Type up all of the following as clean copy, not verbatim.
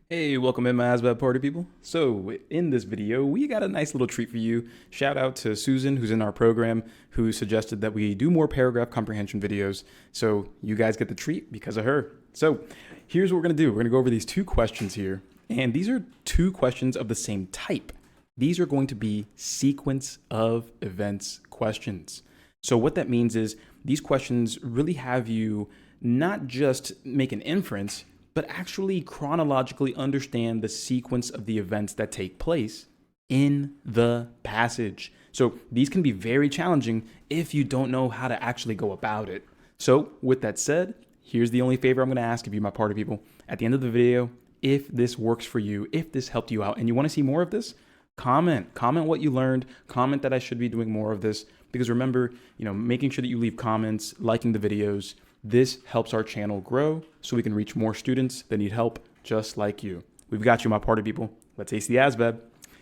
Hey, welcome in my ASVAB party people. So in this video, we got a nice little treat for you. Shout out to Susan, who's in our program, who suggested that we do more paragraph comprehension videos. So you guys get the treat because of her. So here's what we're gonna do. We're gonna go over these two questions here. And these are two questions of the same type. These are going to be sequence of events questions. So what that means is these questions really have you not just make an inference, but actually chronologically understand the sequence of the events that take place in the passage. So these can be very challenging if you don't know how to actually go about it. So with that said, here's the only favor I'm going to ask of you, my party people. At the end of the video, if this works for you, if this helped you out and you want to see more of this, comment what you learned, comment that I should be doing more of this, because remember, making sure that you leave comments, liking the videos, this helps our channel grow so we can reach more students that need help just like you. We've got you, my party people. Let's ace the ASVAB.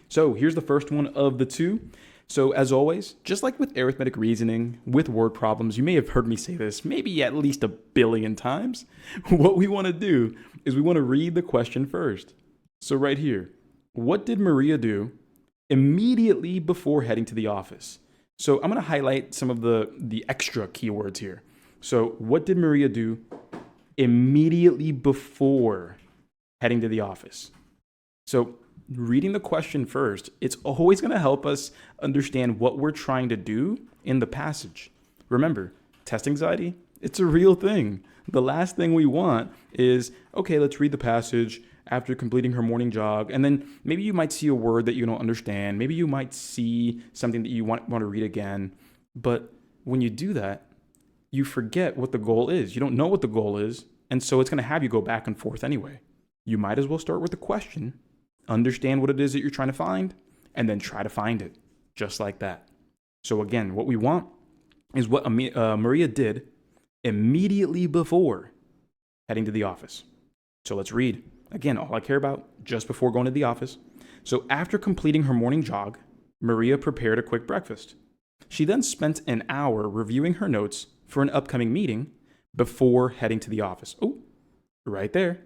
So here's the first one of the two. So as always, just like with arithmetic reasoning, with word problems, you may have heard me say this maybe at least a billion times. What we want to do is we want to read the question first. So right here, what did Maria do immediately before heading to the office? So I'm going to highlight some of the extra keywords here. So what did Maria do immediately before heading to the office? So reading the question first, it's always going to help us understand what we're trying to do in the passage. Remember, test anxiety, it's a real thing. The last thing we want is, okay, let's read the passage after completing her morning jog. And then maybe you might see a word that you don't understand. Maybe you might see something that you want to read again. But when you do that, you forget what the goal is. You don't know what the goal is, and so it's going to have you go back and forth anyway. You might as well start with the question, understand what it is that you're trying to find, and then try to find it, just like that. So again, what we want is what Maria did immediately before heading to the office. So let's read. Again, all I care about, just before going to the office. So after completing her morning jog, Maria prepared a quick breakfast. She then spent an hour reviewing her notes for an upcoming meeting before heading to the office. Oh, right there.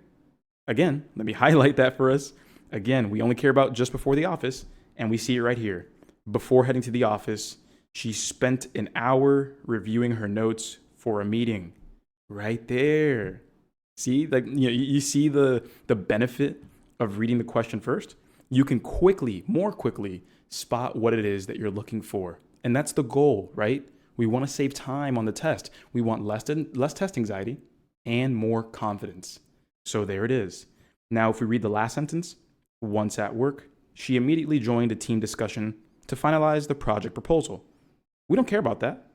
Again, let me highlight that for us. Again, we only care about just before the office, and we see it right here. Before heading to the office, she spent an hour reviewing her notes for a meeting. Right there. See, you see the benefit of reading the question first? You can more quickly spot what it is that you're looking for. And that's the goal, right? We want to save time on the test. We want less test anxiety and more confidence. So there it is. Now, if we read the last sentence, once at work, she immediately joined a team discussion to finalize the project proposal. We don't care about that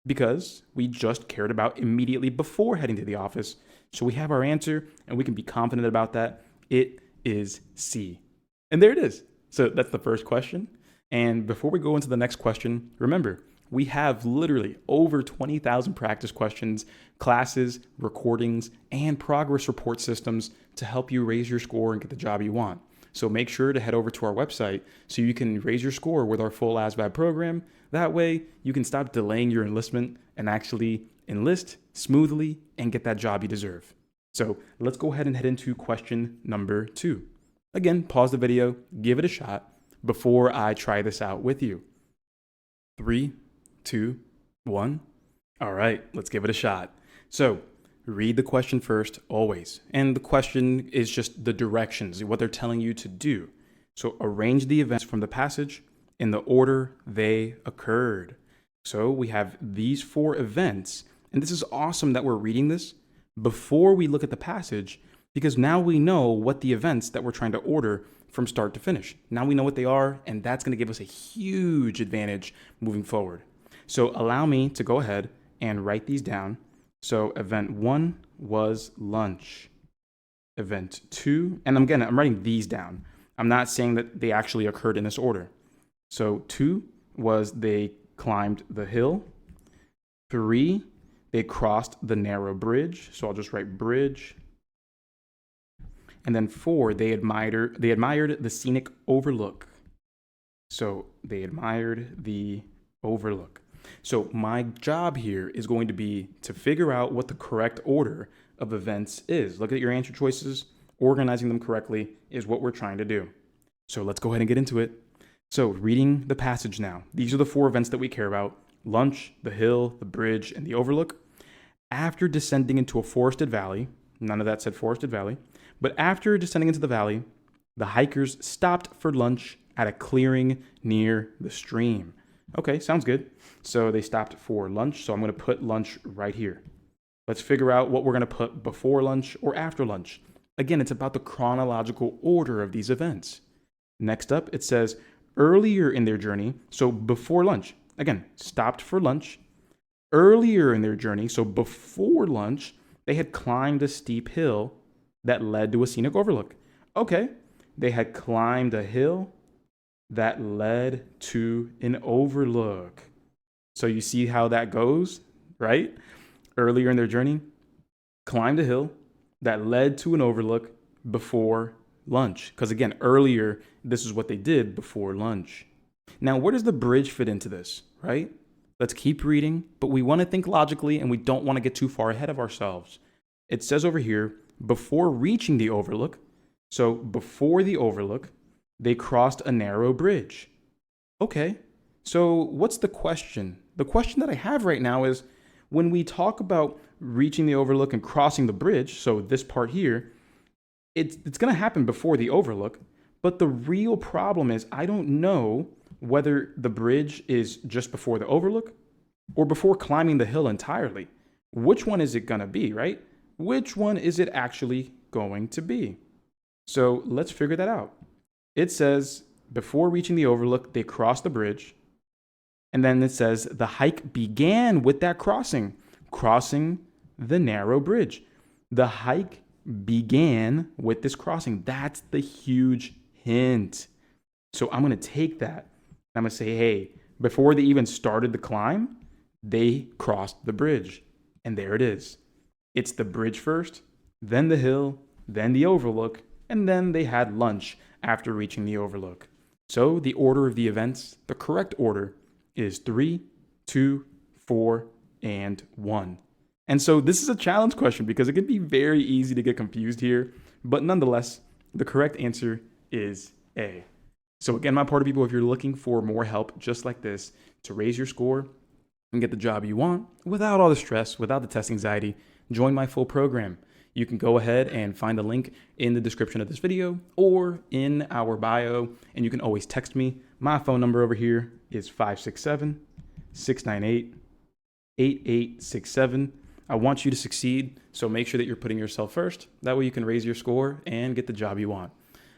because we just cared about immediately before heading to the office. So we have our answer and we can be confident about that. It is C. And there it is. So that's the first question. And before we go into the next question, remember, we have literally over 20,000 practice questions, classes, recordings, and progress report systems to help you raise your score and get the job you want. So make sure to head over to our website so you can raise your score with our full ASVAB program. That way, you can stop delaying your enlistment and actually enlist smoothly and get that job you deserve. So let's go ahead and head into question number 2. Again, pause the video, give it a shot before I try this out with you. 3, 2, 1. All right, let's give it a shot. So read the question first, always. And the question is just the directions, what they're telling you to do. So arrange the events from the passage in the order they occurred. So we have these 4 events, and this is awesome that we're reading this before we look at the passage, because now we know what the events that we're trying to order from start to finish. Now we know what they are, and that's going to give us a huge advantage moving forward. So allow me to go ahead and write these down. So event 1 was lunch. Event 2, and I'm writing these down. I'm not saying that they actually occurred in this order. So 2 was they climbed the hill. 3, they crossed the narrow bridge. So I'll just write bridge. And then 4, they admired the scenic overlook. So they admired the overlook. So my job here is going to be to figure out what the correct order of events is. Look at your answer choices. Organizing them correctly is what we're trying to do. So let's go ahead and get into it. So reading the passage now. These are the 4 events that we care about: lunch, the hill, the bridge, and the overlook. After descending into a forested valley, none of that said forested valley, but after descending into the valley, the hikers stopped for lunch at a clearing near the stream. Okay, sounds good. So they stopped for lunch, so I'm going to put lunch right here. Let's figure out what we're going to put before lunch or after lunch. Again, it's about the chronological order of these events. Next up, it says earlier in their journey, so before lunch. Again, stopped for lunch. Earlier in their journey, so before lunch, they had climbed a steep hill that led to a scenic overlook. Okay, they had climbed a hill that led to an overlook. So you see how that goes, right? Earlier in their journey, climbed a hill that led to an overlook before lunch. Because again, earlier, this is what they did before lunch. Now, where does the bridge fit into this, right? Let's keep reading, but we want to think logically and we don't want to get too far ahead of ourselves. It says over here, before reaching the overlook, so before the overlook, they crossed a narrow bridge. Okay, so what's the question? The question that I have right now is, when we talk about reaching the overlook and crossing the bridge, so this part here, it's going to happen before the overlook, but the real problem is I don't know whether the bridge is just before the overlook or before climbing the hill entirely. Which one is it going to be, right? Which one is it actually going to be? So let's figure that out. It says before reaching the overlook, they crossed the bridge. And then it says the hike began with that crossing the narrow bridge. The hike began with this crossing. That's the huge hint. So I'm going to take that. I'm going to say, hey, before they even started the climb, they crossed the bridge. And there it is. It's the bridge first, then the hill, then the overlook, and then they had lunch after reaching the overlook. So the order of the events, the correct order, is 3, 2, 4, and 1. And so this is a challenge question because it can be very easy to get confused here. But nonetheless, the correct answer is A. So again, my party people, if you're looking for more help just like this to raise your score and get the job you want without all the stress, without the test anxiety, join my full program. You can go ahead and find the link in the description of this video or in our bio, and you can always text me. My phone number over here is 567-698-8867. I want you to succeed, so make sure that you're putting yourself first. That way you can raise your score and get the job you want.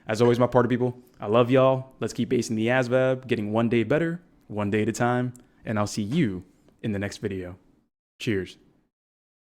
As always, my party people, I love y'all. Let's keep acing the ASVAB, getting one day better, one day at a time, and I'll see you in the next video. Cheers.